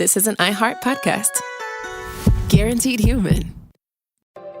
this is an iHeart podcast. Guaranteed human.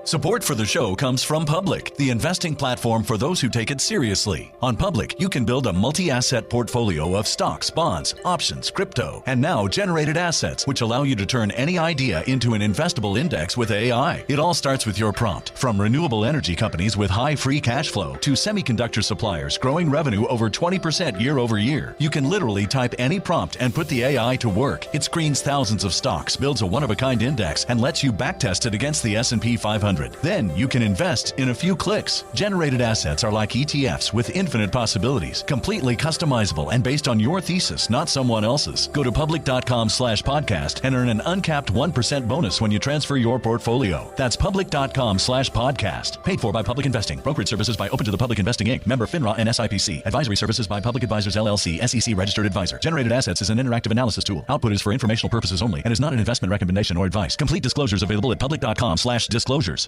Support for the show comes from Public, the investing platform for those who take it seriously. On Public, you can build a multi-asset portfolio of stocks, bonds, options, crypto, and now generated assets, which allow you to turn any idea into an investable index with AI. It all starts with your prompt. From renewable energy companies with high free cash flow to semiconductor suppliers growing revenue over 20% year over year, you can literally type any prompt and put the AI to work. It screens thousands of stocks, builds a one-of-a-kind index, and lets you backtest it against the S&P 500. Then you can invest in a few clicks. Generated assets are like ETFs with infinite possibilities, completely customizable and based on your thesis, not someone else's. Go to public.com/podcast and earn an uncapped 1% bonus when you transfer your portfolio. That's public.com/podcast. Paid for by Public Investing. Brokerage services by Open to the Public Investing Inc. Member FINRA and SIPC. Advisory services by Public Advisors LLC, SEC registered advisor. Generated assets is an interactive analysis tool. Output is for informational purposes only and is not an investment recommendation or advice. Complete disclosures available at public.com/disclosures.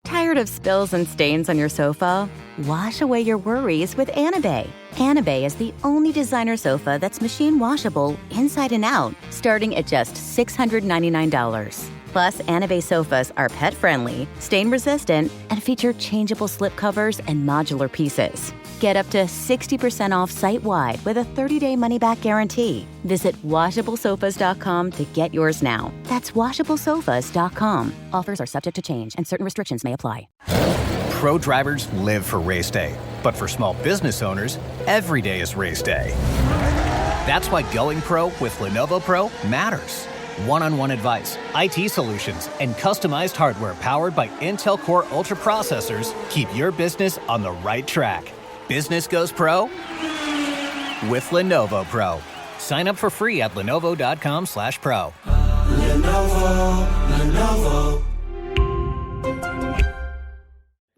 Tired of spills and stains on your sofa? Wash away your worries with Anabay. Anabay is the only designer sofa that's machine washable inside and out, starting at just $699. Plus, Anabay sofas are pet-friendly, stain-resistant, and feature changeable slip covers and modular pieces. Get up to 60% off site-wide with a 30-day money-back guarantee. Visit washablesofas.com to get yours now. That's washablesofas.com. Offers are subject to change, and certain restrictions may apply. Pro drivers live for race day, but for small business owners, every day is race day. That's why going pro with Lenovo Pro matters. One-on-one advice, IT solutions, and customized hardware powered by Intel Core Ultra processors keep your business on the right track. Business goes pro with Lenovo Pro. Sign up for free at lenovo.com/pro. Lenovo.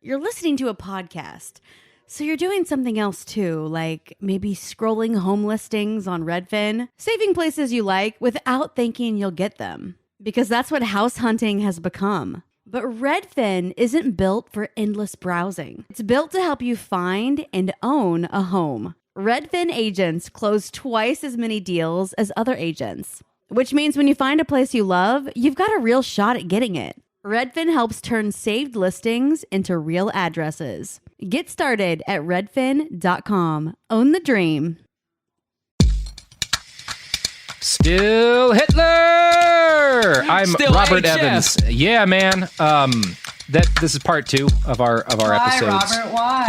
You're listening to a podcast, so you're doing something else too, like maybe scrolling home listings on Redfin, saving places you like without thinking you'll get them, because that's what house hunting has become. But Redfin isn't built for endless browsing. It's built to help you find and own a home. Redfin agents close twice as many deals as other agents, which means when you find a place you love, you've got a real shot at getting it. Redfin helps turn saved listings into real addresses. Get started at redfin.com. Own the dream. Still Hitler. I'm Still Robert HF. Evans. Yeah, man. This is part 2 of our episodes. Why, Robert? Why?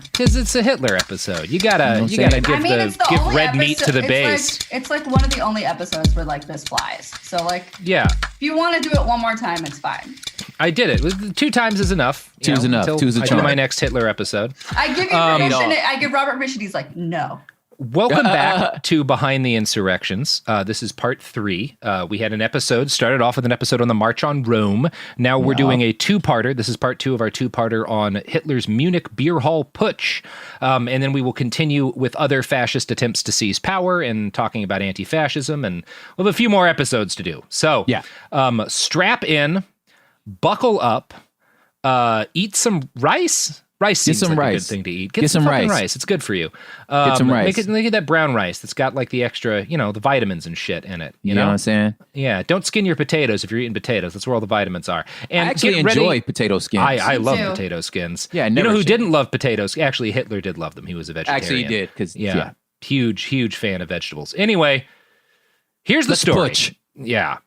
Because it's a Hitler episode. You gotta give red meat to the base. It's like one of the only episodes where like this flies. So like, yeah. If you want to do it one more time, it's fine. I did it. 2 times is enough. Two's enough. Two's a charm. I do my next Hitler episode. I give you permission. I give Robert permission. He's like, no. Welcome back to Behind the Insurrections. This is part 3. We had an episode, started off with an episode on the March on Rome. Now we're doing a 2-parter. This is part 2 of our 2-parter on Hitler's Munich beer hall putsch. And then we will continue with other fascist attempts to seize power and talking about anti-fascism. And we'll have a few more episodes to do. So strap in, buckle up, eat some rice. Rice seems like a good thing to eat. Get some rice. It's good for you. Get some rice. Make it that brown rice that's got like the extra, the vitamins and shit in it. You know what I'm saying? Yeah. Don't skin your potatoes if you're eating potatoes. That's where all the vitamins are. And I actually enjoy potato skins. I love potato skins. Yeah, you know who didn't love potatoes? Actually, Hitler did love them. He was a vegetarian. Actually, he did. Huge fan of vegetables. Anyway, here's the story. Putsch. Yeah.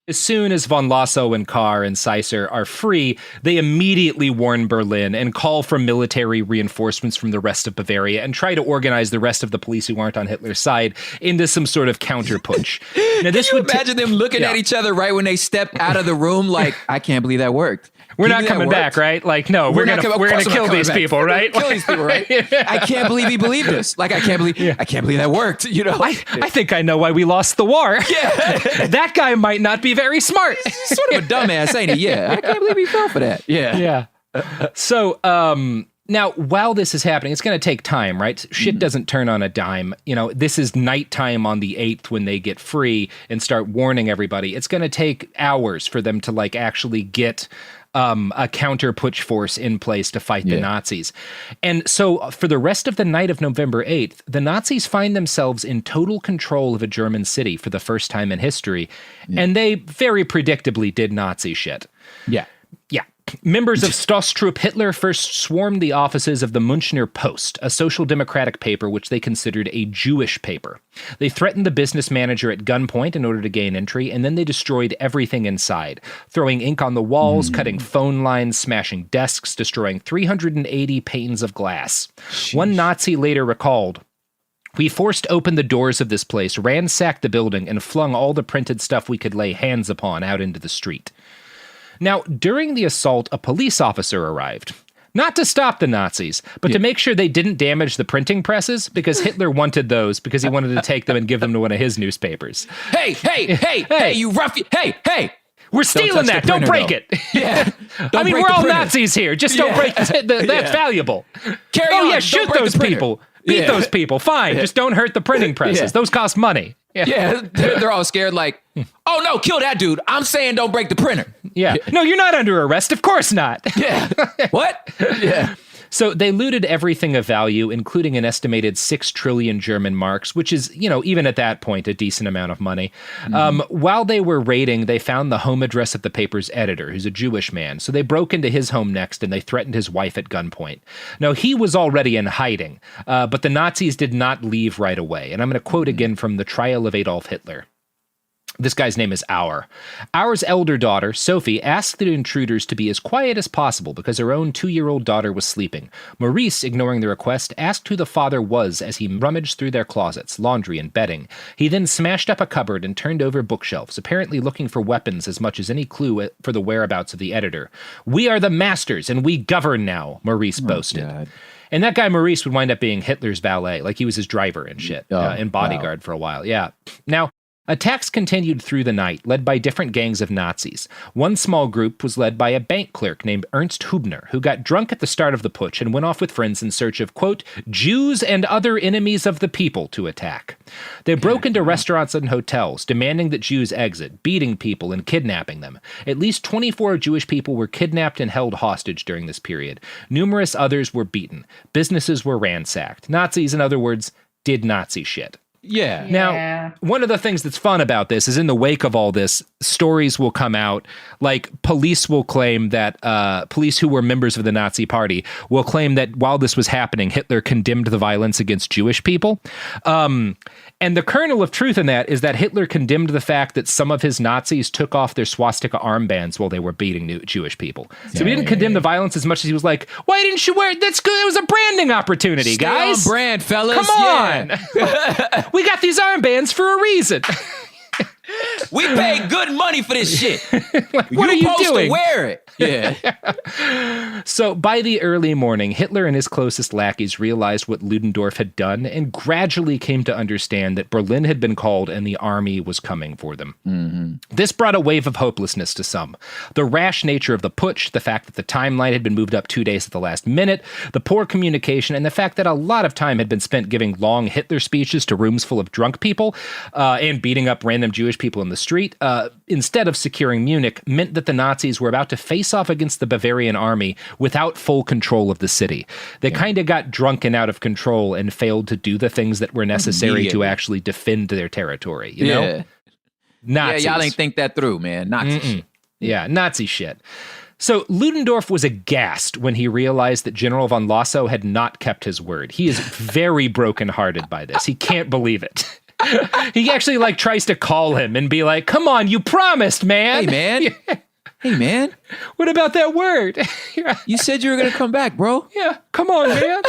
As soon as von Lossow and Kahr and Seisser are free, they immediately warn Berlin and call for military reinforcements from the rest of Bavaria and try to organize the rest of the police who aren't on Hitler's side into some sort of counter-putsch. Now, this would imagine them looking at each other right when they step out of the room like, I can't believe that worked. We're not coming back, right? Like, no, we're gonna kill these people, right? Kill these people, right? I can't believe he believed this. Like, I can't believe that worked. I think I know why we lost the war. Yeah, that guy might not be very smart. He's sort of a dumbass, ain't he? Yeah, I can't believe he fell for that. Yeah. So, now, while this is happening, it's going to take time, right? Shit doesn't turn on a dime. This is nighttime on the 8th when they get free and start warning everybody. It's going to take hours for them to actually get a counter Putsch force in place to fight the Nazis. And so for the rest of the night of November 8th, the Nazis find themselves in total control of a German city for the first time in history. And they very predictably did Nazi shit. Yeah. Members of Stoßtrupp Hitler first swarmed the offices of the Münchner Post, a social democratic paper which they considered a Jewish paper. They threatened the business manager at gunpoint in order to gain entry, and then they destroyed everything inside, throwing ink on the walls, cutting phone lines, smashing desks, destroying 380 panes of glass. One Nazi later recalled, "We forced open the doors of this place, ransacked the building, and flung all the printed stuff we could lay hands upon out into the street." Now, during the assault, a police officer arrived. Not to stop the Nazis, but to make sure they didn't damage the printing presses, because Hitler wanted those because he wanted to take them and give them to one of his newspapers. Hey, you ruffian. Hey. We're stealing that. Don't break it. Yeah. I mean, we're all Nazis here. Just don't break that's valuable. Carry on. Yeah, shoot those people. Beat those people. Fine. Just don't hurt the printing presses. Those cost money. Yeah, they're all scared like, oh no, kill that dude. I'm saying don't break the printer. Yeah. No, you're not under arrest. Of course not. Yeah. What? Yeah. So they looted everything of value, including an estimated 6 trillion German marks, which is, even at that point, a decent amount of money. While they were raiding, they found the home address of the paper's editor, who's a Jewish man. So they broke into his home next, and they threatened his wife at gunpoint. Now, he was already in hiding, but the Nazis did not leave right away. And I'm going to quote again from The Trial of Adolf Hitler. This guy's name is Auer. Auer's elder daughter, Sophie, asked the intruders to be as quiet as possible because her own 2-year-old daughter was sleeping. Maurice, ignoring the request, asked who the father was as he rummaged through their closets, laundry, and bedding. He then smashed up a cupboard and turned over bookshelves, apparently looking for weapons as much as any clue for the whereabouts of the editor. "We are the masters, and we govern now," Maurice boasted. God. And that guy Maurice would wind up being Hitler's valet, like he was his driver and shit, and bodyguard for a while. Yeah. Now, attacks continued through the night, led by different gangs of Nazis. One small group was led by a bank clerk named Ernst Hubner, who got drunk at the start of the putsch and went off with friends in search of, quote, Jews and other enemies of the people to attack. They broke into restaurants and hotels, demanding that Jews exit, beating people and kidnapping them. At least 24 Jewish people were kidnapped and held hostage during this period. Numerous others were beaten. Businesses were ransacked. Nazis, in other words, did Nazi shit. Yeah. Now, one of the things that's fun about this is in the wake of all this, stories will come out, like police will claim that, police who were members of the Nazi party will claim that while this was happening, Hitler condemned the violence against Jewish people. And the kernel of truth in that is that Hitler condemned the fact that some of his Nazis took off their swastika armbands while they were beating Jewish people. So he didn't condemn the violence as much as he was like, why didn't you wear it? That's good. It was a branding opportunity, Stay guys. on brand, fellas. Come on. Yeah. We got these armbands for a reason. We paid good money for this shit. What are you doing? To wear it. Yeah. So by the early morning, Hitler and his closest lackeys realized what Ludendorff had done and gradually came to understand that Berlin had been called and the army was coming for them. Mm-hmm. This brought a wave of hopelessness to some. The rash nature of the putsch, the fact that the timeline had been moved up 2 days at the last minute, the poor communication, and the fact that a lot of time had been spent giving long Hitler speeches to rooms full of drunk people and beating up random Jewish people in the street, instead of securing Munich, meant that the Nazis were about to face off against the Bavarian army without full control of the city. They kind of got drunk and out of control and failed to do the things that were necessary to actually defend their territory, you know? Nazis. Yeah, y'all ain't think that through, man. Nazi shit. Yeah, Nazi shit. So Ludendorff was aghast when he realized that General von Lossow had not kept his word. He is very brokenhearted by this. He can't believe it. He actually tries to call him and be like, come on, you promised, man. Hey, man. Hey, man. What about that word? You said you were going to come back, bro. Yeah, come on, man.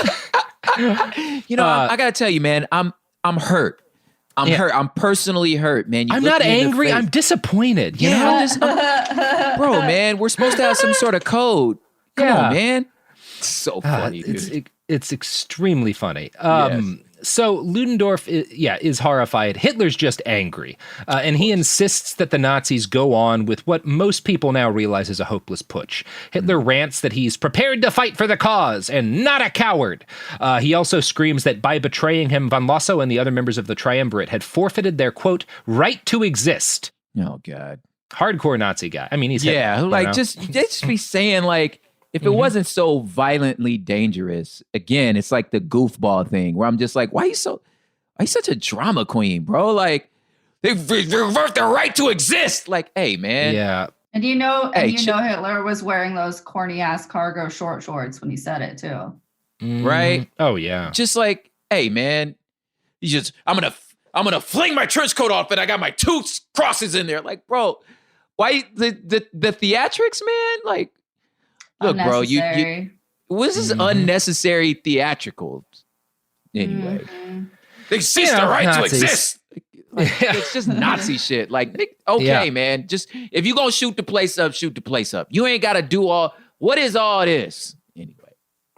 I got to tell you, man, I'm hurt. I'm hurt. I'm personally hurt, man. I'm not angry. I'm disappointed. You know? Bro, man, we're supposed to have some sort of code. Come on, man. It's so funny, dude. It's extremely funny. So Ludendorff is horrified. Hitler's just angry. And he insists that the Nazis go on with what most people now realize is a hopeless putsch. Hitler rants that he's prepared to fight for the cause and not a coward. He also screams that by betraying him, von Lossow and the other members of the triumvirate had forfeited their, quote, right to exist. Oh, God. Hardcore Nazi guy. I mean, he's Hitler, Hitler, like just be saying like, if it wasn't so violently dangerous, again, it's like the goofball thing where I'm just like, why you such a drama queen, bro? Like, they reserve their right to exist. Like, hey, man. Yeah. And Hitler was wearing those corny ass cargo shorts when he said it too. Right? Oh yeah. Just like, hey, man, I'm gonna fling my trench coat off and I got my two crosses in there. Like, bro, why the theatrics, man? Like, look, bro, this is unnecessary theatrical. Anyway, they exist the right to exist. Like, it's just Nazi shit. Like, okay, man, just if you gonna shoot the place up, shoot the place up. You ain't gotta do what is all this anyway?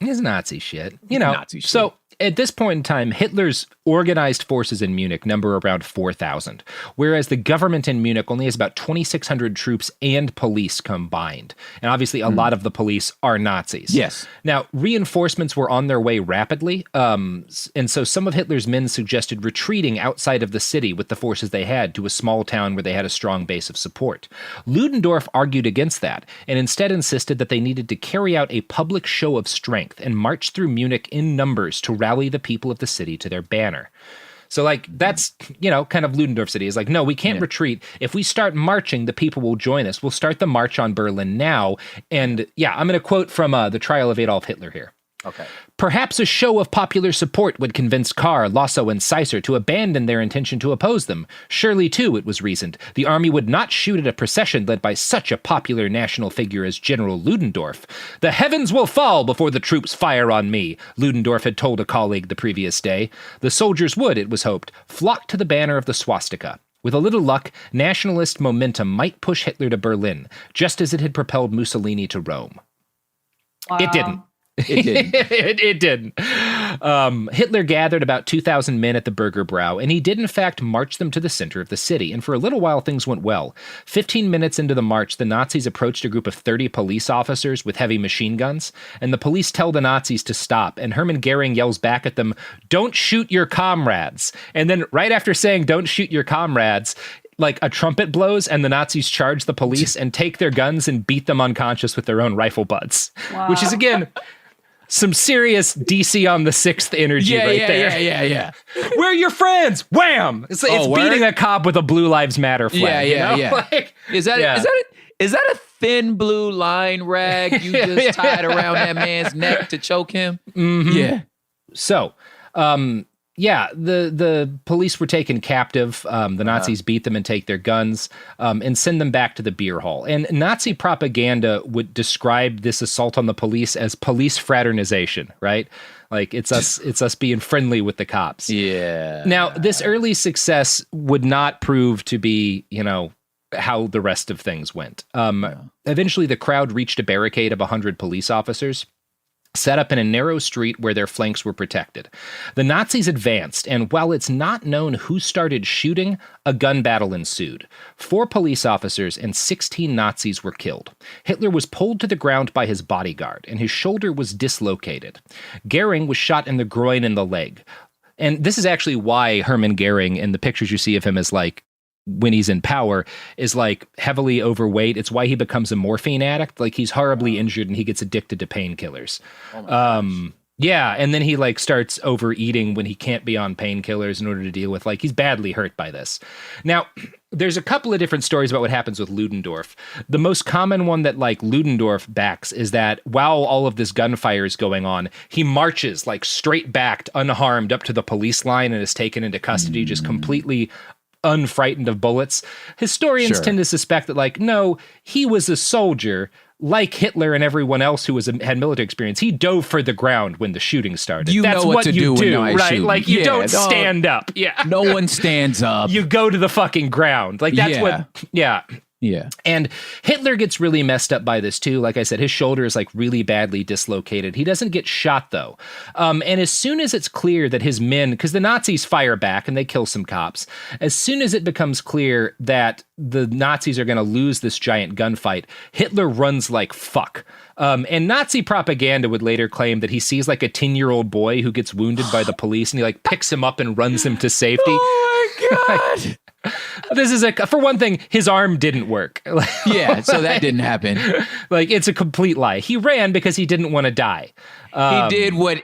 It's Nazi shit. Nazi shit. So at this point in time, Hitler's organized forces in Munich number around 4,000, whereas the government in Munich only has about 2,600 troops and police combined. And obviously, a lot of the police are Nazis. Yes. Now, reinforcements were on their way rapidly, and so some of Hitler's men suggested retreating outside of the city with the forces they had to a small town where they had a strong base of support. Ludendorff argued against that, and instead insisted that they needed to carry out a public show of strength and march through Munich in numbers to rally the people of the city to their banner. So, like, that's, kind of Ludendorff City is like, no, we can't retreat. If we start marching, the people will join us. We'll start the march on Berlin now. And I'm going to quote from The Trial of Adolf Hitler here. Okay. Perhaps a show of popular support would convince Kahr, Lossow, and Seisser to abandon their intention to oppose them. Surely, too, it was reasoned, the army would not shoot at a procession led by such a popular national figure as General Ludendorff. The heavens will fall before the troops fire on me, Ludendorff had told a colleague the previous day. The soldiers would, it was hoped, flock to the banner of the swastika. With a little luck, nationalist momentum might push Hitler to Berlin, just as it had propelled Mussolini to Rome. Wow. It didn't. It didn't. It didn't. Hitler gathered about 2,000 men at the Bürgerbräu, and he did in fact march them to the center of the city. And for a little while, things went well. 15 minutes into the march, the Nazis approached a group of 30 police officers with heavy machine guns, and the police tell the Nazis to stop. And Hermann Goering yells back at them, "Don't shoot your comrades." And then right after saying, "Don't shoot your comrades," like a trumpet blows and the Nazis charge the police and take their guns and beat them unconscious with their own rifle butts. Wow. Which is, again, some serious DC on the 6th energy there. Yeah. We're your friends. Wham! It's beating a cop with a Blue Lives Matter flag. Yeah. Like, is that a thin blue line rag you just tied around that man's neck to choke him? Mm-hmm. Yeah. So, the police were taken captive. The Nazis beat them and take their guns and send them back to the beer hall. And Nazi propaganda would describe this assault on the police as police fraternization, right? Like it's us being friendly with the cops. Yeah. Now, this early success would not prove to be, how the rest of things went. Eventually, the crowd reached a barricade of 100 police officers, set up in a narrow street where their flanks were protected. The Nazis advanced, and while it's not known who started shooting, a gun battle ensued. 4 police officers and 16 Nazis were killed. Hitler was pulled to the ground by his bodyguard, and his shoulder was dislocated. Goering was shot in the groin and the leg. And this is actually why Hermann Goering, in the pictures you see of him as like, when he's in power, is like heavily overweight. It's why he becomes a morphine addict. Like he's horribly injured and he gets addicted to painkillers. And then he like starts overeating when he can't be on painkillers in order to deal with, like, he's badly hurt by this. Now, there's a couple of different stories about what happens with Ludendorff. The most common one that like Ludendorff backs is that while all of this gunfire is going on, he marches like straight backed, unharmed up to the police line and is taken into custody, just completely unfrightened of bullets. Historians tend to suspect that, like, no, he was a soldier like Hitler and everyone else who had military experience. He dove for the ground when the shooting started. That's what you do, right? Shooting. Like you don't stand up. Yeah, no one stands up. You go to the fucking ground. Like that's what. Yeah. Yeah. And Hitler gets really messed up by this too. Like I said, his shoulder is like really badly dislocated. He doesn't get shot though. And as soon as it's clear that his men, because the Nazis fire back and they kill some cops, as soon as it becomes clear that the Nazis are going to lose this giant gunfight, Hitler runs like fuck. And Nazi propaganda would later claim that he sees like a 10-year-old boy who gets wounded by the police and he like picks him up and runs him to safety. Oh my God. This is for one thing, his arm didn't work. Yeah, so that didn't happen. Like, it's a complete lie. He ran because he didn't want to die. He did what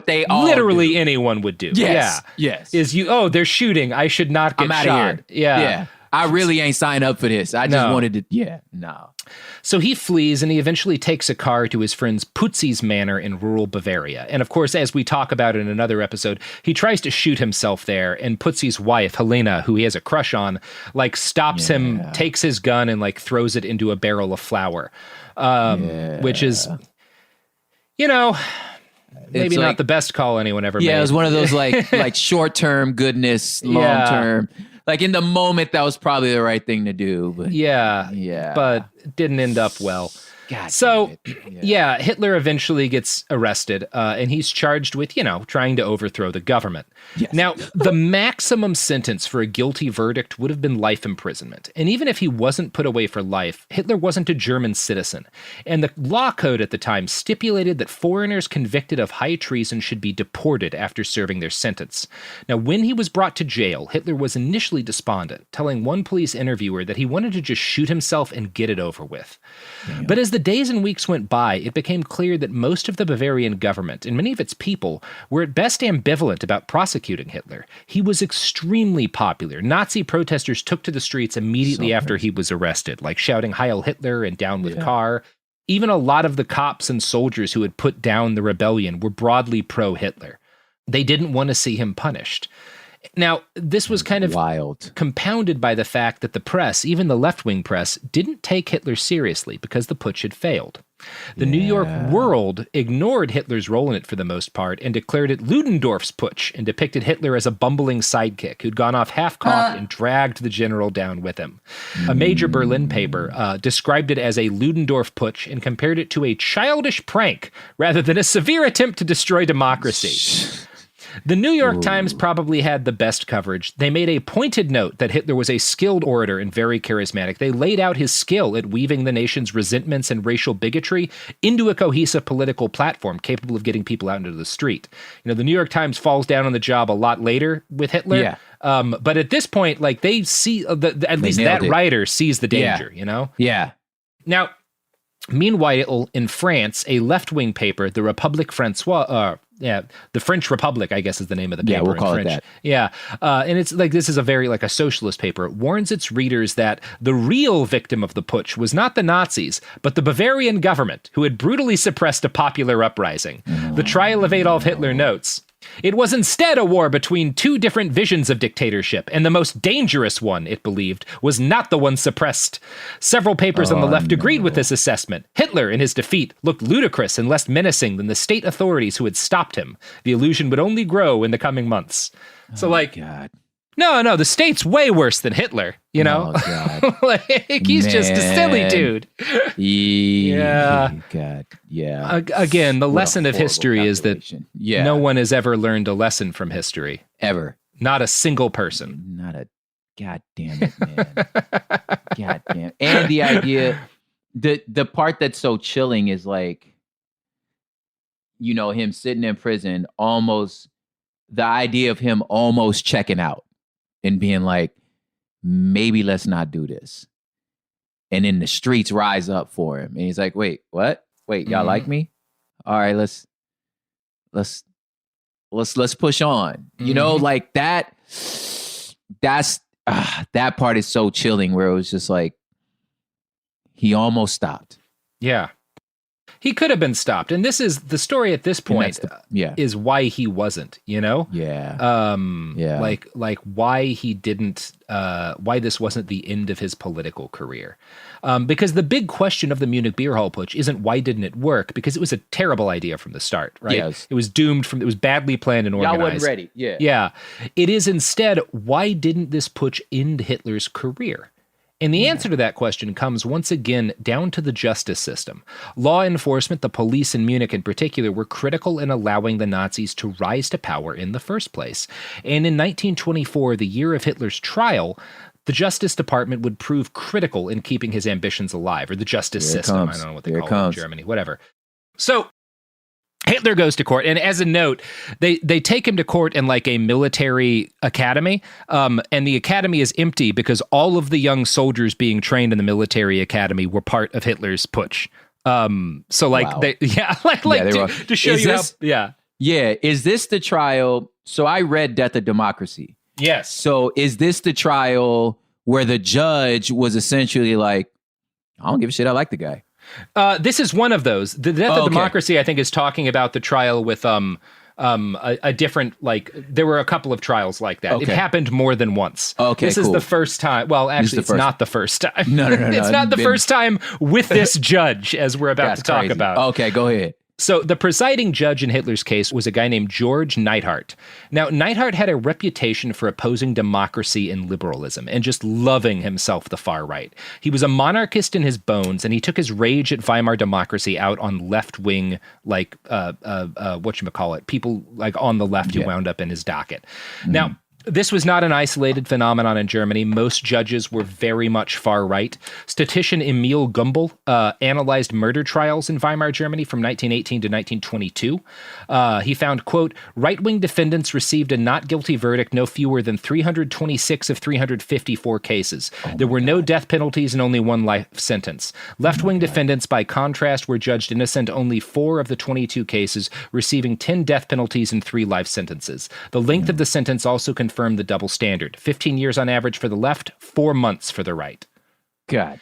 they all literally do. anyone would do. Yes. Yeah. Yes. They're shooting. I should not get I'm outta shot. here. Yeah. I really ain't signed up for this. I just wanted to, no. So he flees, and he eventually takes a car to his friend's Putz's manor in rural Bavaria. And of course, as we talk about in another episode, he tries to shoot himself there, and Putz's wife, Helena, who he has a crush on, like, stops him, takes his gun, and like throws it into a barrel of flour, which is, maybe not the best call anyone ever made. Yeah, it was one of those like short-term goodness, long-term. Like, in the moment, that was probably the right thing to do. But but it didn't end up well. God, so, Hitler eventually gets arrested, and he's charged with, trying to overthrow the government. Yes. Now, the maximum sentence for a guilty verdict would have been life imprisonment. And even if he wasn't put away for life, Hitler wasn't a German citizen. And the law code at the time stipulated that foreigners convicted of high treason should be deported after serving their sentence. Now, when he was brought to jail, Hitler was initially despondent, telling one police interviewer that he wanted to just shoot himself and get it over with. Damn. But as the days and weeks went by, it became clear that most of the Bavarian government and many of its people were at best ambivalent about prosecuting Hitler. He was extremely popular. Nazi protesters took to the streets immediately after he was arrested, like shouting Heil Hitler and Down with Kahr. Even a lot of the cops and soldiers who had put down the rebellion were broadly pro-Hitler. They didn't want to see him punished. Now, this was kind of wild, compounded by the fact that the press, even the left-wing press, didn't take Hitler seriously because the putsch had failed. The New York World ignored Hitler's role in it for the most part and declared it Ludendorff's putsch and depicted Hitler as a bumbling sidekick who'd gone off half-cocked and dragged the general down with him. A major Berlin paper described it as a Ludendorff putsch and compared it to a childish prank rather than a severe attempt to destroy democracy. The New York Times probably had the best coverage. They made a pointed note that Hitler was a skilled orator and very charismatic. They laid out his skill at weaving the nation's resentments and racial bigotry into a cohesive political platform capable of getting people out into the street. The New York Times falls down on the job a lot later with Hitler. Yeah. But at this point, like, they see, at least that writer sees the danger, Yeah. Now, meanwhile, in France, a left-wing paper, the Republique Françoise, the French Republic, I guess is the name of the paper. Yeah, we'll call in French. it that. Yeah, and it's like, this is a very, like, a socialist paper. It warns its readers that the real victim of the putsch was not the Nazis, but the Bavarian government, who had brutally suppressed a popular uprising. The trial of Adolf Hitler notes, it was instead a war between two different visions of dictatorship, and the most dangerous one, it believed, was not the one suppressed. Several papers on the left agreed with this assessment. Hitler, in his defeat, looked ludicrous and less menacing than the state authorities who had stopped him. The illusion would only grow in the coming months. So, God. No, the state's way worse than Hitler, Oh, God. Like, he's just a silly dude. Yeah. God, yeah. Again, the lesson of history is that no one has ever learned a lesson from history. Ever. Not a single person. Not a... God damn it, man. God damn. And the idea... The part that's so chilling is, like, him sitting in prison, almost... The idea of him almost checking out and being like, maybe let's not do this. And then the streets rise up for him. And he's like, wait, what? Wait, y'all like me? All right, let's push on. Like that's that part is so chilling, where it was just like, he almost stopped. Yeah. He could have been stopped. And this is the story at this point is why he wasn't, Yeah. Like why he didn't, why this wasn't the end of his political career. Because the big question of the Munich Beer Hall Putsch isn't why didn't it work, because it was a terrible idea from the start, right? Yes. It was doomed it was badly planned and organized. Y'all wasn't ready. Yeah. Yeah. It is instead, why didn't this putsch end Hitler's career? And the answer to that question comes once again down to the justice system. Law enforcement, the police in Munich in particular, were critical in allowing the Nazis to rise to power in the first place. And in 1924, the year of Hitler's trial, the Justice Department would prove critical in keeping his ambitions alive, or the justice system. I don't know what they call it in Germany, whatever. So Hitler goes to court, and as a note, they take him to court in like a military academy, and the academy is empty because all of the young soldiers being trained in the military academy were part of Hitler's putsch. So like Wow. to show Is you this- how Is this the trial? So I read Death of Democracy. yes. So is this the trial where the judge was essentially like, I don't give a shit, I like the guy? This is one of those. The Death of Okay. Democracy, I think, is talking about the trial with a different, like, there were a couple of trials like that. It Okay. happened more than once. Okay, this is cool. the first time. Well, actually, the it's first- not the first time. No. It's not the Been- first time with this judge, as we're about That's to talk crazy. about. Okay, go ahead. So the presiding judge in Hitler's case was a guy named George Neidhart. Now, Neidhart had a reputation for opposing democracy and liberalism and just loving himself the far right. He was a monarchist in his bones, and he took his rage at Weimar democracy out on left-wing, like, whatchamacallit, people like on the left who wound up in his docket. Now, this was not an isolated phenomenon in Germany. Most judges were very much far right. Statistician Emil Gumbel analyzed murder trials in Weimar Germany from 1918 to 1922. He found, quote, right-wing defendants received a not guilty verdict no fewer than 326 of 354 cases. There were no death penalties and only one life sentence. Left-wing defendants, by contrast, were judged innocent only 4 of the 22 cases, receiving 10 death penalties and 3 life sentences. The length of the sentence also confirmed the double standard. 15 years on average for the left, 4 months for the right. God.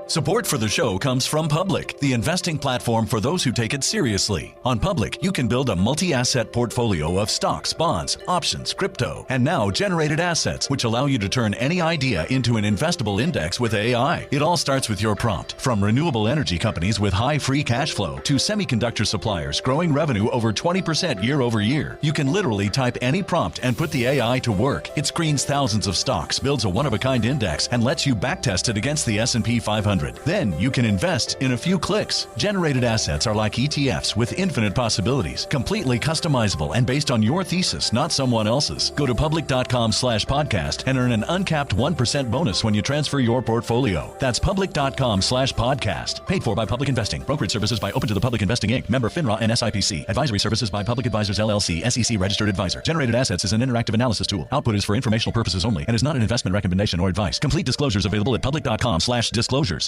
Support for the show comes from Public, the investing platform for those who take it seriously. On Public, you can build a multi-asset portfolio of stocks, bonds, options, crypto, and now generated assets, which allow you to turn any idea into an investable index with AI. It all starts with your prompt. From renewable energy companies with high free cash flow to semiconductor suppliers growing revenue over 20% year over year, you can literally type any prompt and put the AI to work. It screens thousands of stocks, builds a one-of-a-kind index, and lets you backtest it against the S&P 500. Then you can invest in a few clicks. Generated assets are like ETFs with infinite possibilities, completely customizable and based on your thesis, not someone else's. Go to public.com/podcast and earn an uncapped 1% bonus when you transfer your portfolio. That's public.com/podcast. Paid for by Public Investing. Brokerage services by Open to the Public Investing Inc. Member FINRA and SIPC. Advisory services by Public Advisors LLC, SEC registered advisor. Generated assets is an interactive analysis tool. Output is for informational purposes only and is not an investment recommendation or advice. Complete disclosures available at public.com/disclosures.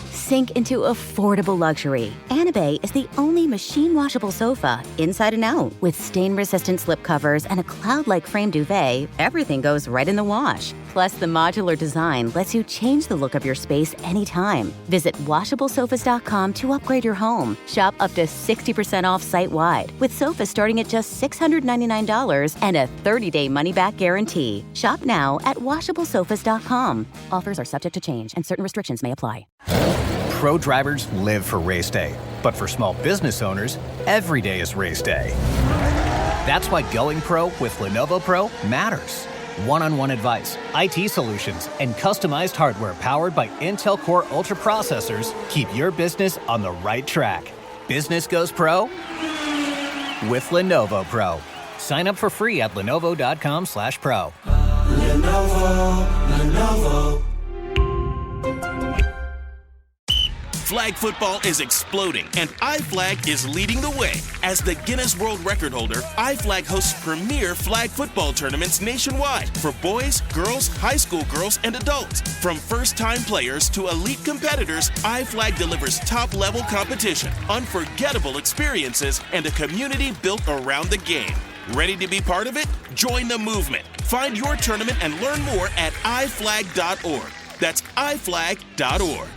Sink into affordable luxury. Anabe is the only machine washable sofa, inside and out. With stain-resistant slip covers and a cloud-like frame duvet, everything goes right in the wash. Plus, the modular design lets you change the look of your space anytime. Visit washablesofas.com to upgrade your home. Shop up to 60% off site-wide, with sofas starting at just $699 and a 30-day money-back guarantee. Shop now at washablesofas.com. Offers are subject to change, and certain restrictions may apply. Pro drivers live for race day, but for small business owners, every day is race day. That's why going pro with Lenovo Pro matters. One-on-one advice, IT solutions, and customized hardware powered by Intel Core Ultra processors keep your business on the right track. Business goes pro with Lenovo Pro. Sign up for free at lenovo.com/pro. Flag football is exploding, and iFlag is leading the way. As the Guinness World Record holder, iFlag hosts premier flag football tournaments nationwide for boys, girls, high school girls, and adults. From first-time players to elite competitors, iFlag delivers top-level competition, unforgettable experiences, and a community built around the game. Ready to be part of it? Join the movement. Find your tournament and learn more at iflag.org. That's iflag.org.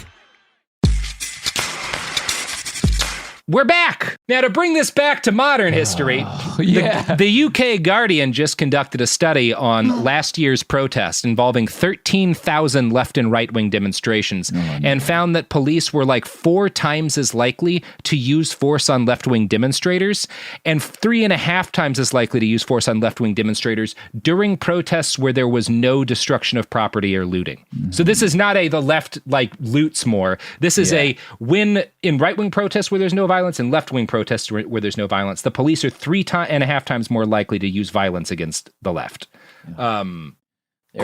We're back! Now, to bring this back to modern history, the UK Guardian just conducted a study on last year's protest involving 13,000 left and right-wing demonstrations and found that police were like 4 times as likely to use force on left-wing demonstrators and 3.5 times as likely to use force on left-wing demonstrators during protests where there was no destruction of property or looting. So this is not the left like loots more. This is a win in right-wing protests where there's no violence and left-wing protests where there's no violence. The police are 3.5 times more likely to use violence against the left. Cool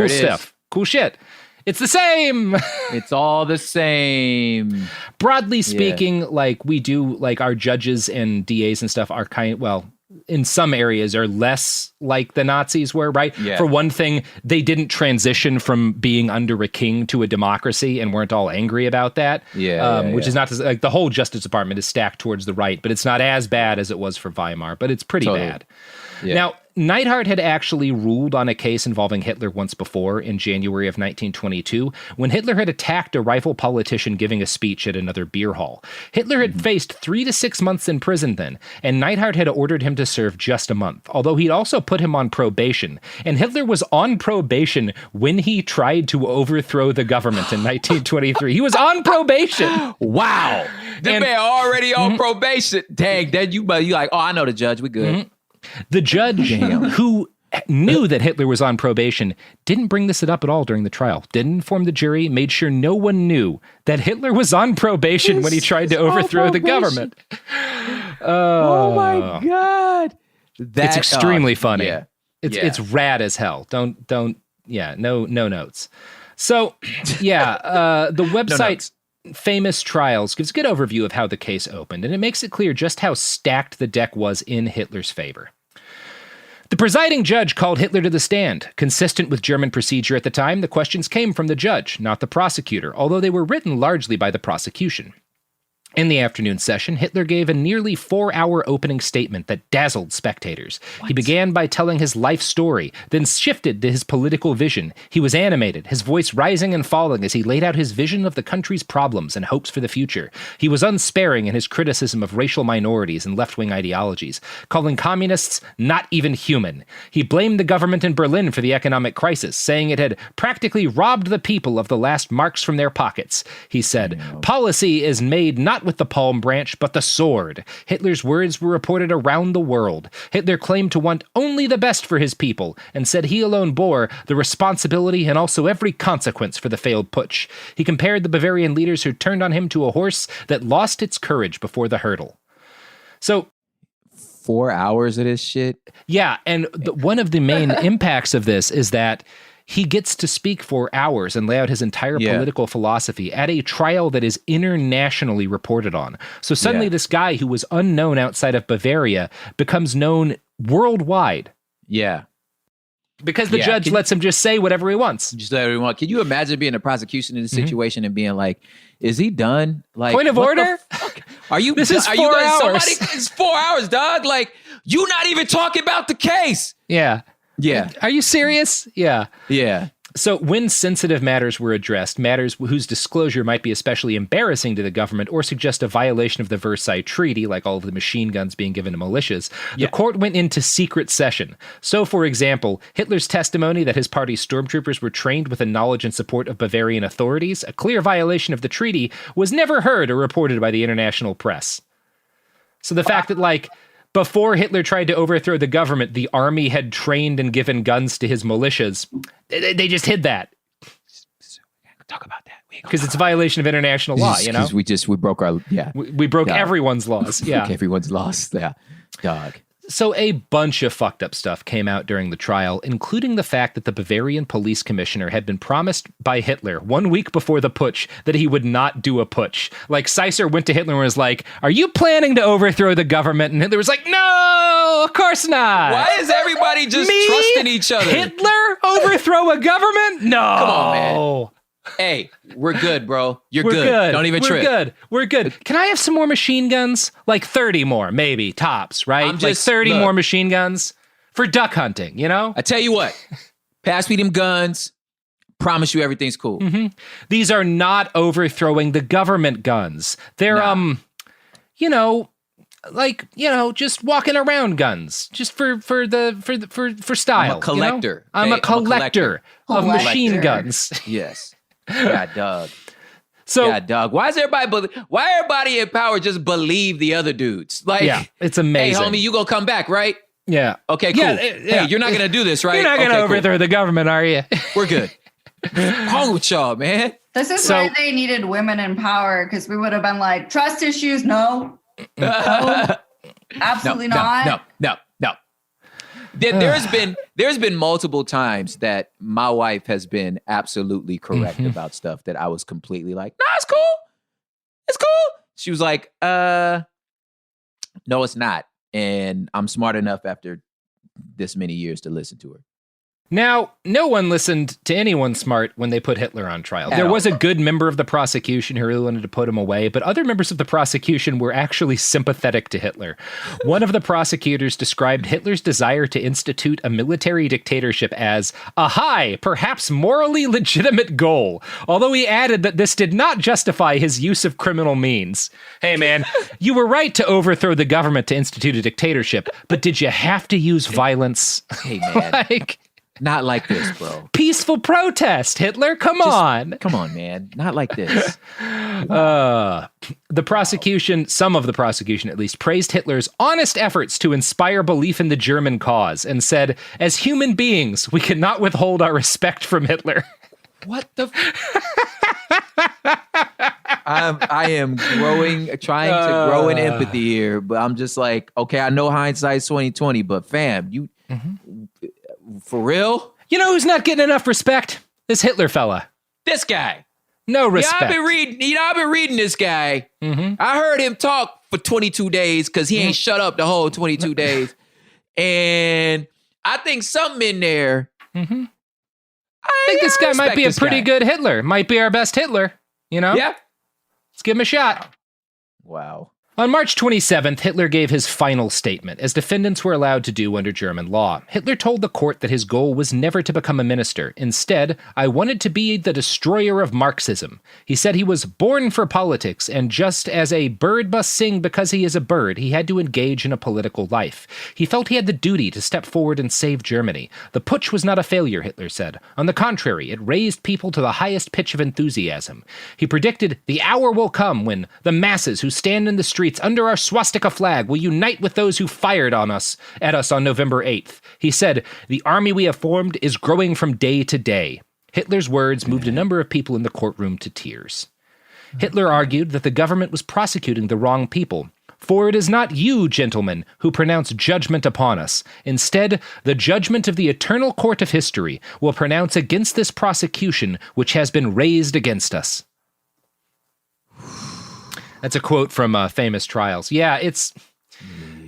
stuff. Cool shit. It's the same. It's all the same. Broadly speaking, like we do, like our judges and DAs and stuff are in some areas are less like the Nazis were, right? Yeah. For one thing, they didn't transition from being under a king to a democracy and weren't all angry about that. Which is not to, like the whole Justice Department is stacked towards the right, but it's not as bad as it was for Weimar, but it's pretty bad. Yeah. Now, Neidhart had actually ruled on a case involving Hitler once before in January of 1922, when Hitler had attacked a rival politician giving a speech at another beer hall. Hitler had faced 3 to 6 months in prison then, and Neidhart had ordered him to serve just a month, although he'd also put him on probation. And Hitler was on probation when he tried to overthrow the government in 1923. He was on probation. Wow. The man already on probation. Dang, then you like, oh, I know the judge. We good. The judge who knew that Hitler was on probation didn't bring this up at all during the trial, didn't inform the jury, made sure no one knew that Hitler was on probation when he tried to overthrow the government. Oh my God. It's extremely funny. Yeah. It's rad as hell. No notes. So, the website Famous Trials gives a good overview of how the case opened, and it makes it clear just how stacked the deck was in Hitler's favor. The presiding judge called Hitler to the stand. Consistent with German procedure at the time, the questions came from the judge, not the prosecutor, although they were written largely by the prosecution. In the afternoon session, Hitler gave a nearly 4-hour opening statement that dazzled spectators. He began by telling his life story, then shifted to his political vision. He was animated, his voice rising and falling as he laid out his vision of the country's problems and hopes for the future. He was unsparing in his criticism of racial minorities and left-wing ideologies, calling communists not even human. He blamed the government in Berlin for the economic crisis, saying it had practically robbed the people of the last marks from their pockets. He said, "Policy is made not with the palm branch, but the sword." Hitler's words were reported around the world. Hitler claimed to want only the best for his people, and said he alone bore the responsibility and also every consequence for the failed putsch. He compared the Bavarian leaders who turned on him to a horse that lost its courage before the hurdle. So 4 hours of this shit? Yeah, and one of the main impacts of this is that he gets to speak for hours and lay out his entire political philosophy at a trial that is internationally reported on. So suddenly this guy who was unknown outside of Bavaria becomes known worldwide. Yeah. Because the judge lets him just say whatever he wants. Just whatever he wants. Can you imagine being a prosecution in this situation and being like, is he done? Like, point of order? Are you? This is 4 hours. It's 4 hours, dog. Like, you not even talking about the case. Yeah. Yeah. Are you serious? Yeah. Yeah. So when sensitive matters were addressed, matters whose disclosure might be especially embarrassing to the government or suggest a violation of the Versailles Treaty, like all of the machine guns being given to militias, the court went into secret session. So, for example, Hitler's testimony that his party's stormtroopers were trained with the knowledge and support of Bavarian authorities, a clear violation of the treaty, was never heard or reported by the international press. So the fact that, like, before Hitler tried to overthrow the government, the army had trained and given guns to his militias. They just hid that. Talk about that. Because it's a violation of international law, you know? Because we broke our, We broke everyone's laws, yeah. Everyone's laws, dog. So a bunch of fucked up stuff came out during the trial, including the fact that the Bavarian police commissioner had been promised by Hitler 1 week before the putsch that he would not do a putsch. Like, Seisser went to Hitler and was like, "Are you planning to overthrow the government?" And Hitler was like, "No, of course not." Why is everybody just trusting each other? Hitler overthrow a government? No. Come on, man. Hey, we're good, bro. We're good. Don't even trip. We're good. Can I have some more machine guns? Like 30 more, maybe, tops, right? Like 30 more machine guns for duck hunting, you know? I tell you what, pass me them guns. Promise you everything's cool. Mm-hmm. These are not overthrowing the government guns. They're, just walking around guns, just for style. I'm a collector. I'm a collector of machine guns. Yes. God, dog. God, dog. Why everybody in power just believe the other dudes? Like, yeah, it's amazing. Hey, homie, you gonna come back, right? Yeah. Okay, cool. Hey, you're not gonna do this, right? You're not gonna overthrow the government, are you? We're good. What's wrong with y'all, man? This is why they needed women in power, because we would have been like, trust issues, no. Absolutely not. No. There's been multiple times that my wife has been absolutely correct about stuff that I was completely like, nah, it's cool. It's cool. She was like, no, it's not. And I'm smart enough after this many years to listen to her. Now, no one listened to anyone smart when they put Hitler on trial. There was a good member of the prosecution who really wanted to put him away, but other members of the prosecution were actually sympathetic to Hitler. One of the prosecutors described Hitler's desire to institute a military dictatorship as a high, perhaps morally legitimate goal, although he added that this did not justify his use of criminal means. Hey, man, you were right to overthrow the government to institute a dictatorship, but did you have to use violence? Hey, man. Not like this, bro. Peaceful protest, Hitler. Come on, man. Not like this. The prosecution, some of the prosecution at least, praised Hitler's honest efforts to inspire belief in the German cause and said, as human beings, we cannot withhold our respect from Hitler. What the? I am trying to grow in empathy here, but I'm just like, okay, I know hindsight's 20/20, but fam, you. For real? You know who's not getting enough respect? This Hitler fella. This guy. No respect. I've been reading this guy. I heard him talk for 22 days because he ain't shut up the whole 22 days. And I think something in there. I think this guy might be a pretty good Hitler. Might be our best Hitler, you know? Yeah. Let's give him a shot. Wow. On March 27th, Hitler gave his final statement, as defendants were allowed to do under German law. Hitler told the court that his goal was never to become a minister. Instead, I wanted to be the destroyer of Marxism. He said he was born for politics, and just as a bird must sing because he is a bird, he had to engage in a political life. He felt he had the duty to step forward and save Germany. The Putsch was not a failure, Hitler said. On the contrary, it raised people to the highest pitch of enthusiasm. He predicted the hour will come when the masses who stand in the streets under our swastika flag will unite with those who fired at us on November 8th. He said, the army we have formed is growing from day to day. Hitler's words moved a number of people in the courtroom to tears. Hitler argued that the government was prosecuting the wrong people. For it is not you, gentlemen, who pronounce judgment upon us. Instead, the judgment of the eternal court of history will pronounce against this prosecution which has been raised against us. That's a quote from Famous Trials. Yeah, it's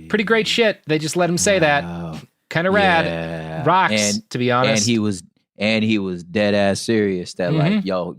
pretty great shit. They just let him say that. Kind of rad. Rocks, to be honest. And he was dead ass serious that like, yo,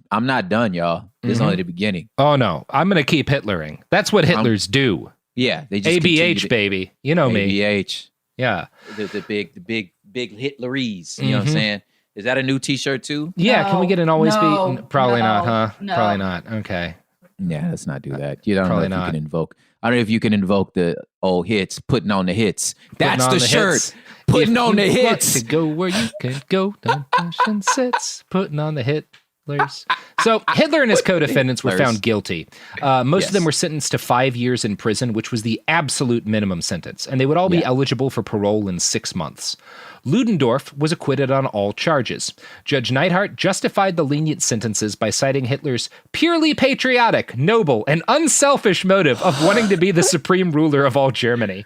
I'm not done, y'all. This is only the beginning. Oh no, I'm gonna keep Hitlering. That's what Hitlers do. Yeah, they just ABH, baby. You know me. ABH. Yeah. The big Hitleries. You know what I'm saying? Is that a new T-shirt too? Yeah. Can we get an always be? Probably not, huh? No. Probably not. Okay. Yeah, let's not do that. You don't Probably know if not. you can invoke. I don't know if you can invoke the old hits, putting on the hits. That's the shirt. Hits. Putting on the Want hits. to go where you can go. Dungeon sits. Putting on the Hitlers. So Hitler and his co-defendants were found guilty. Most of them were sentenced to 5 years in prison, which was the absolute minimum sentence, and they would all be eligible for parole in 6 months. Ludendorff was acquitted on all charges. Judge Neidhart justified the lenient sentences by citing Hitler's purely patriotic, noble, and unselfish motive of wanting to be the supreme ruler of all Germany.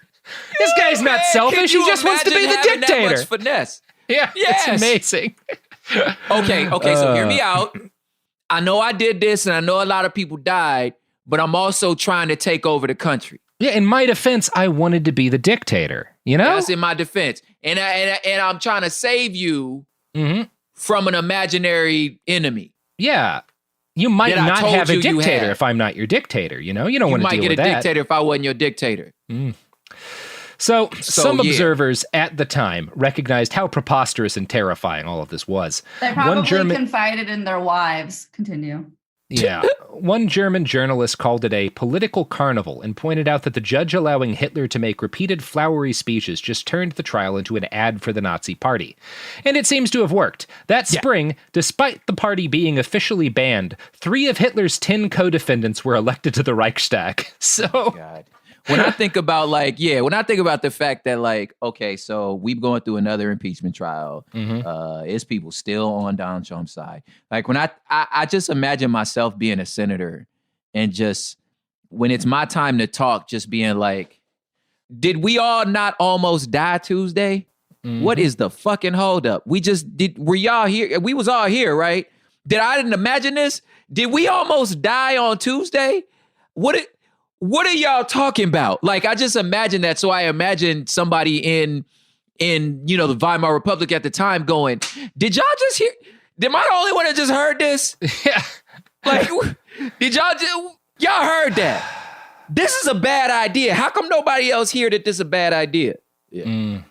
This guy's not selfish, he just wants to be the dictator. That much finesse. Yeah, yes. It's amazing. Okay, so hear me out. I know I did this, and I know a lot of people died, but I'm also trying to take over the country. Yeah, in my defense, I wanted to be the dictator, you know? That's in my defense. And I'm trying to save you from an imaginary enemy. Yeah. You might not have a dictator had. if I'm not your dictator, you know? You don't want to deal with that. You might get a dictator if I wasn't your dictator. So some observers at the time recognized how preposterous and terrifying all of this was. They probably confided in their wives. Continue. Yeah. One German journalist called it a political carnival and pointed out that the judge allowing Hitler to make repeated flowery speeches just turned the trial into an ad for the Nazi Party. And it seems to have worked. That spring, despite the party being officially banned, 3 of Hitler's 10 co-defendants were elected to the Reichstag. So... God. When I think about the fact that like, okay, so we're going through another impeachment trial. Is people still on Donald Trump's side? Like when I just imagine myself being a senator and just when it's my time to talk, just being like, Did we all not almost die Tuesday? What is the fucking holdup? Were y'all here? We was all here, right? I didn't imagine this? Did we almost die on Tuesday? What are y'all talking about? Like, I just imagine that. So I imagine somebody in the Weimar Republic at the time going, did y'all just hear? Am I the only one that just heard this? Yeah. Like, did y'all heard that? This is a bad idea. How come nobody else hear that this is a bad idea? Yeah.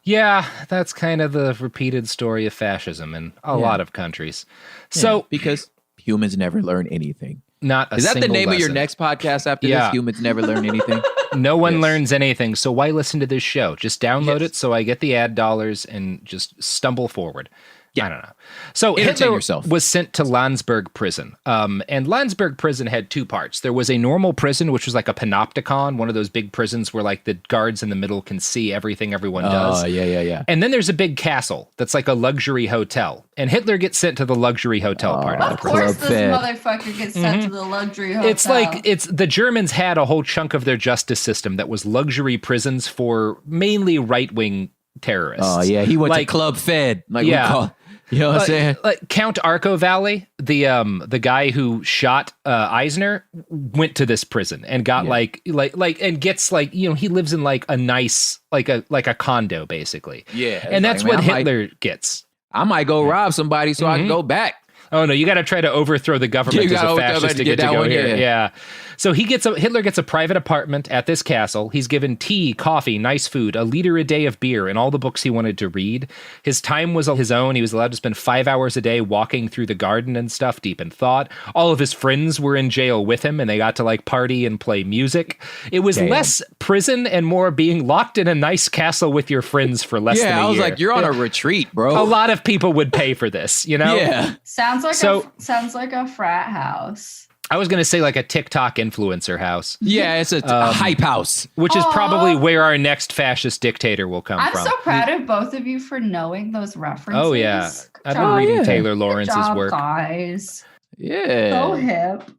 Yeah, that's kind of the repeated story of fascism in a lot of countries. So because humans never learn anything. Is that the name lesson of your next podcast after this? Humans never learn anything? No one learns anything. So why listen to this show? Just download it so I get the ad dollars and just stumble forward. Yeah. I don't know. So Hitler was sent to Landsberg prison. And Landsberg prison had two parts. There was a normal prison, which was like a panopticon, one of those big prisons where like the guards in the middle can see everything everyone does. Oh, yeah. And then there's a big castle that's like a luxury hotel. And Hitler gets sent to the luxury hotel part of the prison. Of course this motherfucker gets sent to the luxury hotel. It's like, the Germans had a whole chunk of their justice system that was luxury prisons for mainly right-wing terrorists. Oh, yeah. He went to Club Fed. We call. You know what I'm saying? Like Count Arco-Valley, the guy who shot Eisner, went to this prison and got and gets he lives in like a nice like a condo basically. Yeah, and that's what Hitler gets. I might go rob somebody so I can go back. Oh no, you got to try to overthrow the government as a fascist to get to go here. Yeah. So Hitler gets a private apartment at this castle. He's given tea, coffee, nice food, a liter a day of beer, and all the books he wanted to read. His time was his own. He was allowed to spend 5 hours a day walking through the garden and stuff, deep in thought. All of his friends were in jail with him, and they got to like party and play music. It was less prison and more being locked in a nice castle with your friends for less than a year. Yeah, I was like, you're on a retreat, bro. A lot of people would pay for this, you know? Yeah. Sounds like a frat house. I was going to say like a TikTok influencer house. Yeah, it's a hype house. Which is probably where our next fascist dictator will come from. I'm so proud of both of you for knowing those references. Oh, yeah. I've been reading Taylor Lawrence's Good job, work. Guys. Yeah. So hip.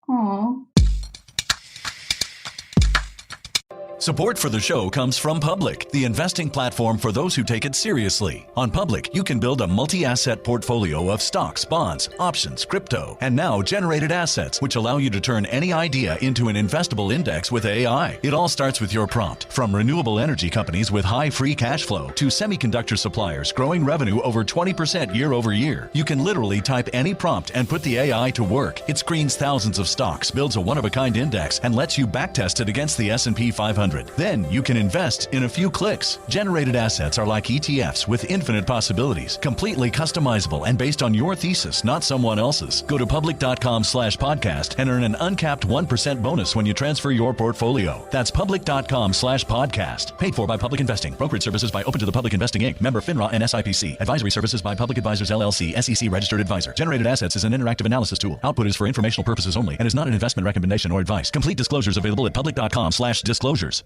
Aw. Support for the show comes from Public, the investing platform for those who take it seriously. On Public, you can build a multi-asset portfolio of stocks, bonds, options, crypto, and now generated assets, which allow you to turn any idea into an investable index with AI. It all starts with your prompt. From renewable energy companies with high free cash flow to semiconductor suppliers growing revenue over 20% year over year, you can literally type any prompt and put the AI to work. It screens thousands of stocks, builds a one-of-a-kind index, and lets you backtest it against the S&P 500. Then you can invest in a few clicks. Generated assets are like ETFs with infinite possibilities, completely customizable and based on your thesis, not someone else's. Go to public.com/podcast and earn an uncapped 1% bonus when you transfer your portfolio. That's public.com/podcast. Paid for by Public Investing. Brokerage services by Open to the Public Investing Inc. Member FINRA and SIPC. Advisory services by Public Advisors LLC, SEC registered advisor. Generated assets is an interactive analysis tool. Output is for informational purposes only and is not an investment recommendation or advice. Complete disclosures available at public.com/disclosures.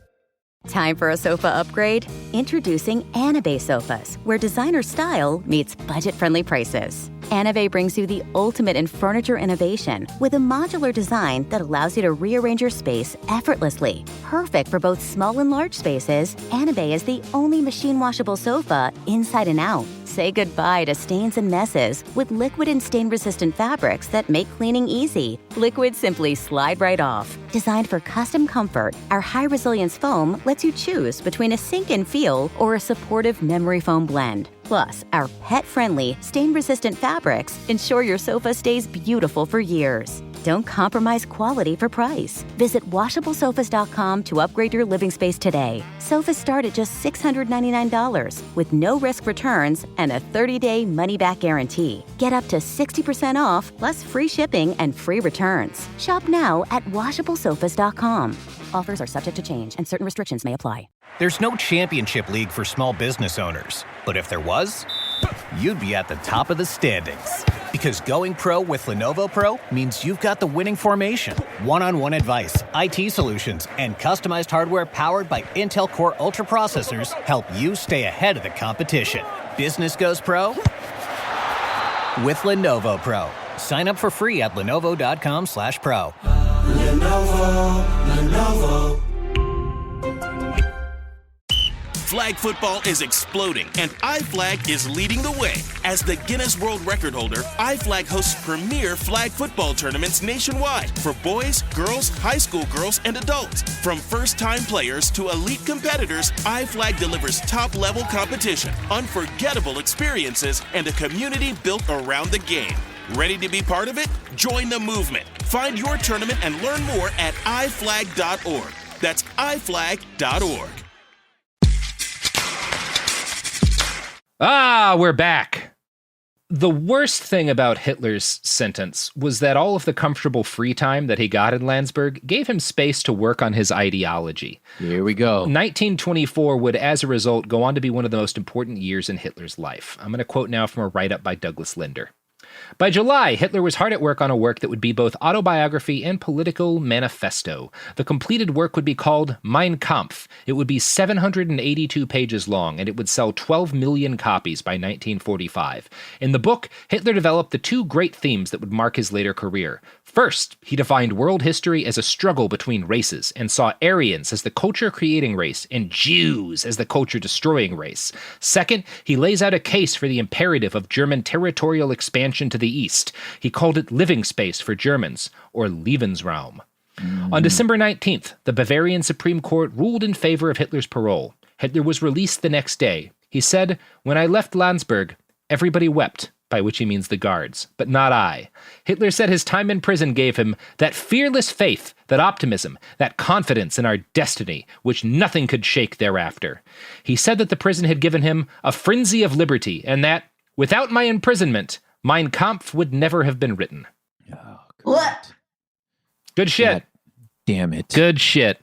Time for a sofa upgrade? Introducing Anabay Sofas, where designer style meets budget-friendly prices. Anabay brings you the ultimate in furniture innovation with a modular design that allows you to rearrange your space effortlessly. Perfect for both small and large spaces, Anabay is the only machine-washable sofa inside and out. Say goodbye to stains and messes with liquid and stain-resistant fabrics that make cleaning easy. Liquids simply slide right off. Designed for custom comfort, our high-resilience foam lets you choose between a sink-in feel or a supportive memory foam blend. Plus, our pet-friendly, stain-resistant fabrics ensure your sofa stays beautiful for years. Don't compromise quality for price. Visit washablesofas.com to upgrade your living space today. Sofas start at just $699 with no risk returns and a 30-day money-back guarantee. Get up to 60% off, plus free shipping and free returns. Shop now at washablesofas.com. Offers are subject to change and certain restrictions may apply. There's no championship league for small business owners, but if there was, you'd be at the top of the standings. Because going pro with Lenovo Pro means you've got the winning formation. One-on-one advice, IT solutions, and customized hardware powered by Intel Core Ultra processors help you stay ahead of the competition. Business goes pro with Lenovo Pro. Sign up for free at lenovo.com/pro. Lenovo. Flag football is exploding, and iFlag is leading the way. As the Guinness World Record holder, iFlag hosts premier flag football tournaments nationwide for boys, girls, high school girls, and adults. From first-time players to elite competitors, iFlag delivers top-level competition, unforgettable experiences, and a community built around the game. Ready to be part of it? Join the movement. Find your tournament and learn more at iflag.org. That's iflag.org. We're back. The worst thing about Hitler's sentence was that all of the comfortable free time that he got in Landsberg gave him space to work on his ideology. Here we go. 1924 would, as a result, go on to be one of the most important years in Hitler's life. I'm going to quote now from a write-up by Douglas Linder. By July, Hitler was hard at work on a work that would be both autobiography and political manifesto. The completed work would be called Mein Kampf. It would be 782 pages long, and it would sell 12 million copies by 1945. In the book, Hitler developed the two great themes that would mark his later career. First, he defined world history as a struggle between races and saw Aryans as the culture-creating race and Jews as the culture-destroying race. Second, he lays out a case for the imperative of German territorial expansion to the east. He called it living space for Germans, or Lebensraum. On December 19th, the Bavarian Supreme Court ruled in favor of Hitler's parole. Hitler was released the next day. He said, "When I left Landsberg, everybody wept," by which he means the guards, but not I. Hitler said his time in prison gave him that fearless faith, that optimism, that confidence in our destiny, which nothing could shake thereafter. He said that the prison had given him a frenzy of liberty, and that, without my imprisonment, Mein Kampf would never have been written. Oh, What? Good shit. God damn it. Good shit.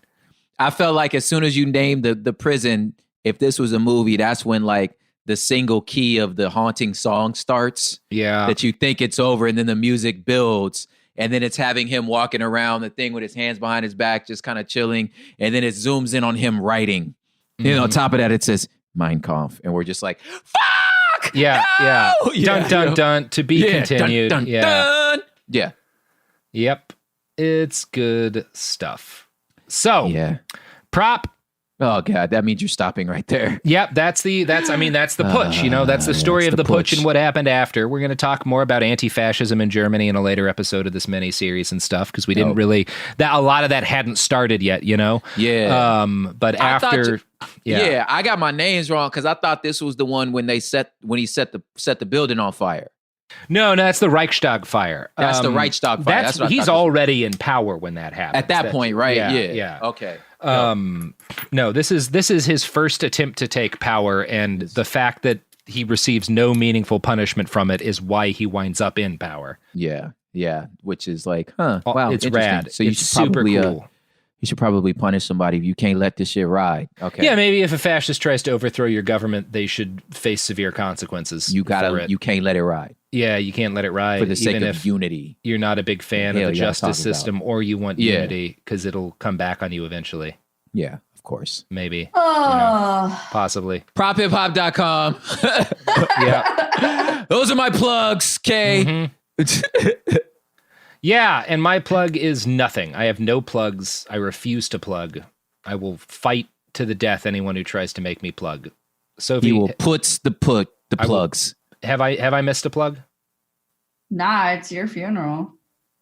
I felt like as soon as you named the prison, if this was a movie, that's when like the single key of the haunting song starts. Yeah. That you think it's over, and then the music builds, and then it's having him walking around the thing with his hands behind his back, just kind of chilling, and then it zooms in on him writing. And on top of that, it says Mein Kampf, and we're just like, fuck! Yeah, no! yeah. Dun, dun, dun. To be continued. Dun, dun, yeah. dun. Yeah. Yep. It's good stuff. So, Yeah. prop. Oh God, that means you're stopping right there. Yep, that's the putsch, you know, that's the story of the putsch and what happened after. We're going to talk more about anti-fascism in Germany in a later episode of this mini-series and stuff, because we didn't really, a lot of that hadn't started yet, you know? Yeah. But after, yeah, I got my names wrong because I thought this was the one when he set the building on fire. No, that's the Reichstag fire. That's the Reichstag fire. That's what he's already in power when that happened. At that point, right? Yeah. Okay. No, this is his first attempt to take power, and the fact that he receives no meaningful punishment from it is why he winds up in power. Yeah. Which is like, wow, it's rad. So you it's should super probably, cool. You should probably punish somebody if you can't let this shit ride. Okay. Yeah, maybe if a fascist tries to overthrow your government, they should face severe consequences. You can't let it ride. Yeah, you can't let it ride for the sake even of if unity. You're not a big fan of the justice system, or you want unity, because it'll come back on you eventually. Yeah, of course. Maybe. Oh. Possibly. PropHipHop.com. Yeah. Those are my plugs, Kay. Mm-hmm. Yeah, and my plug is nothing. I have no plugs. I refuse to plug. I will fight to the death anyone who tries to make me plug. Sophie, he will put the plugs. Have I missed a plug? Nah, it's your funeral.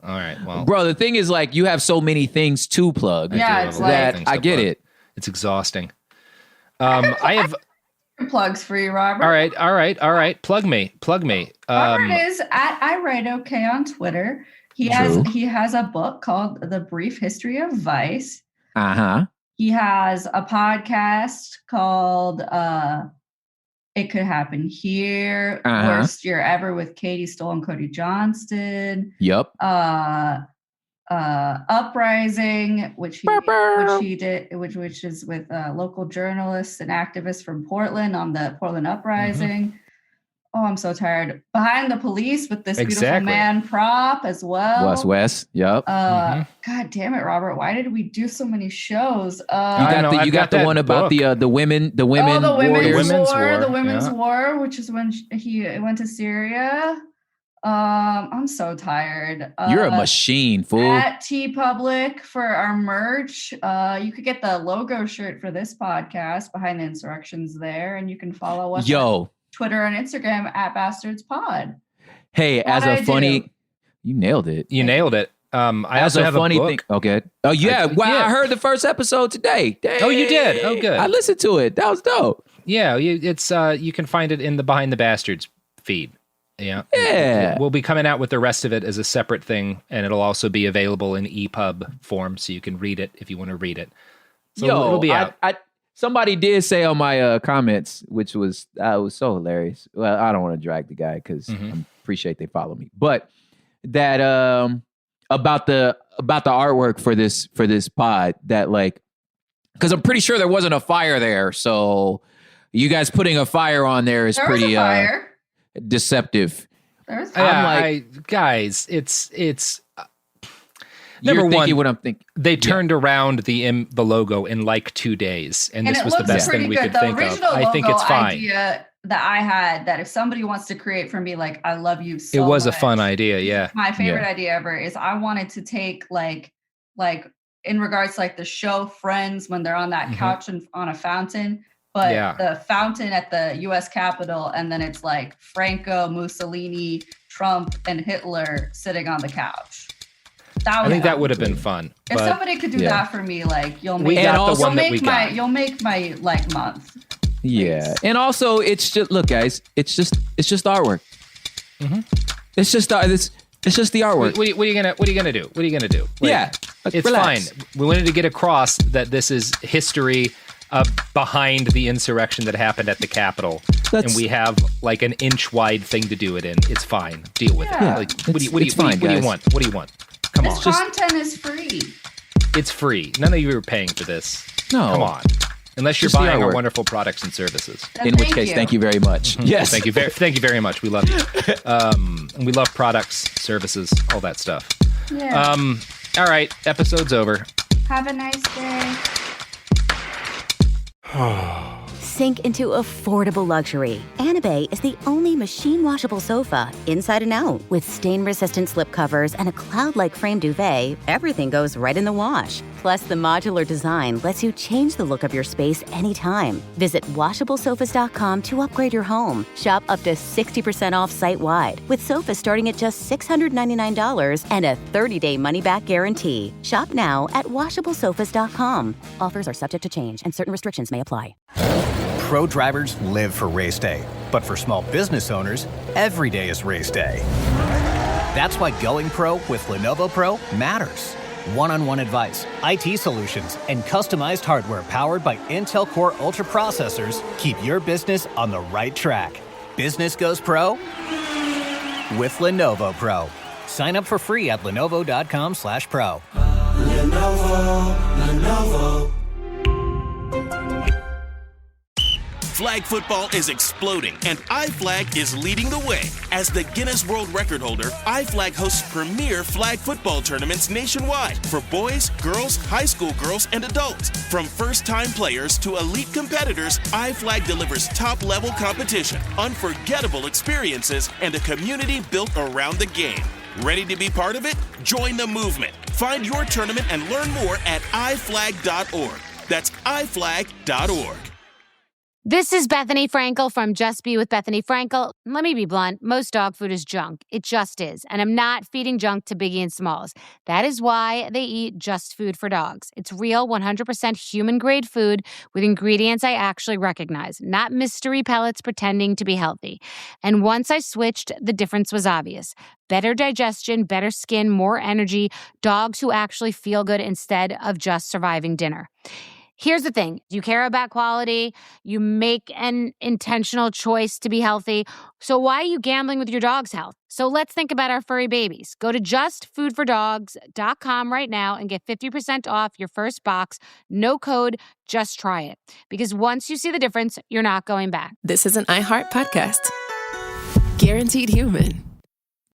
All right. Well, bro, the thing is, like, you have so many things to plug. Yeah, it's like I get it. It's exhausting. I have plugs for you, Robert. All right. Plug me. Robert is at I Write Okay on Twitter. He has a book called The Brief History of Vice. He has a podcast called It Could Happen Here. Worst Year Ever with Katie Stoll and Cody Johnston. Yep. Uprising, which he did, which is with local journalists and activists from Portland on the Portland Uprising. Mm-hmm. Oh, I'm so tired. Behind the Police with this beautiful man prop as well. Wes. Yep. God damn it, Robert. Why did we do so many shows? You got the one about the women's war, which is when he went to Syria. I'm so tired. You're a machine, fool. At TeePublic for our merch. You could get the logo shirt for this podcast, Behind the Insurrections there, and you can follow us on Twitter and Instagram at BastardsPod. Hey, as a funny, you nailed it. You nailed it. I also have a funny thing. Okay. Oh yeah. I heard the first episode today. Dang. Oh, you did? Oh, good. I listened to it. That was dope. Yeah, it's you can find it in the Behind the Bastards feed. Yeah. We'll be coming out with the rest of it as a separate thing, and it'll also be available in EPUB form, so you can read it if you want to read it. So it'll be out. Somebody did say on my comments, which was so hilarious. Well, I don't want to drag the guy because I appreciate they follow me, but that about the artwork for this pod, that like, because I'm pretty sure there wasn't a fire there, so you guys putting a fire on there is pretty deceptive. Guys, it's You're number thinking one. What I'm thinking. They turned around the logo in like 2 days, and this was the best thing we could think of. I think it's fine. Idea that I had, that if somebody wants to create for me, like, I love you so much. It was a fun idea, yeah. My favorite idea ever is I wanted to take like in regards to like the show Friends when they're on that couch and on a fountain. But the fountain at the U.S. Capitol, and then it's like Franco, Mussolini, Trump, and Hitler sitting on the couch. I think that would have been fun. If somebody could do that for me, like you'll make my like month. Yeah, and also it's just guys, it's just artwork. It's just the artwork. What are you gonna do? What are you gonna do? Like, it's relax. fine. We wanted to get across that this is history behind the insurrection that happened at the Capitol, and we have like an inch wide thing to do it in. It's fine. Deal with it. Like, what do you want? What do you want? Come on. This content is free. It's free. None of you are paying for this. No. Come on. Unless you're buying our wonderful products and services. In which case, thank you very much. Yes. Thank you very much. We love you. And we love products, services, all that stuff. Yeah. All right. Episode's over. Have a nice day. Sink into affordable luxury. Anabay is the only machine-washable sofa, inside and out. With stain-resistant slip covers and a cloud-like frame duvet, everything goes right in the wash. Plus, the modular design lets you change the look of your space anytime. Visit WashableSofas.com to upgrade your home. Shop up to 60% off site-wide, with sofas starting at just $699 and a 30-day money-back guarantee. Shop now at WashableSofas.com. Offers are subject to change, and certain restrictions may apply. Pro drivers live for race day, but for small business owners, every day is race day. That's why going pro with Lenovo Pro matters. One-on-one advice, IT solutions, and customized hardware powered by Intel Core Ultra processors keep your business on the right track. Business goes pro with Lenovo Pro. Sign up for free at lenovo.com/pro. Lenovo. Flag football is exploding, and iFlag is leading the way. As the Guinness World Record holder, iFlag hosts premier flag football tournaments nationwide for boys, girls, high school girls, and adults. From first-time players to elite competitors, iFlag delivers top-level competition, unforgettable experiences, and a community built around the game. Ready to be part of it? Join the movement. Find your tournament and learn more at iflag.org. That's iflag.org. This is Bethany Frankel from Just Be with Bethany Frankel. Let me be blunt. Most dog food is junk. It just is. And I'm not feeding junk to Biggie and Smalls. That is why they eat Just Food for Dogs. It's real, 100% human-grade food with ingredients I actually recognize, not mystery pellets pretending to be healthy. And once I switched, the difference was obvious. Better digestion, better skin, more energy, dogs who actually feel good instead of just surviving dinner. Here's the thing. You care about quality. You make an intentional choice to be healthy. So why are you gambling with your dog's health? So let's think about our furry babies. Go to justfoodfordogs.com right now and get 50% off your first box. No code, just try it. Because once you see the difference, you're not going back. This is an iHeart podcast. Guaranteed human.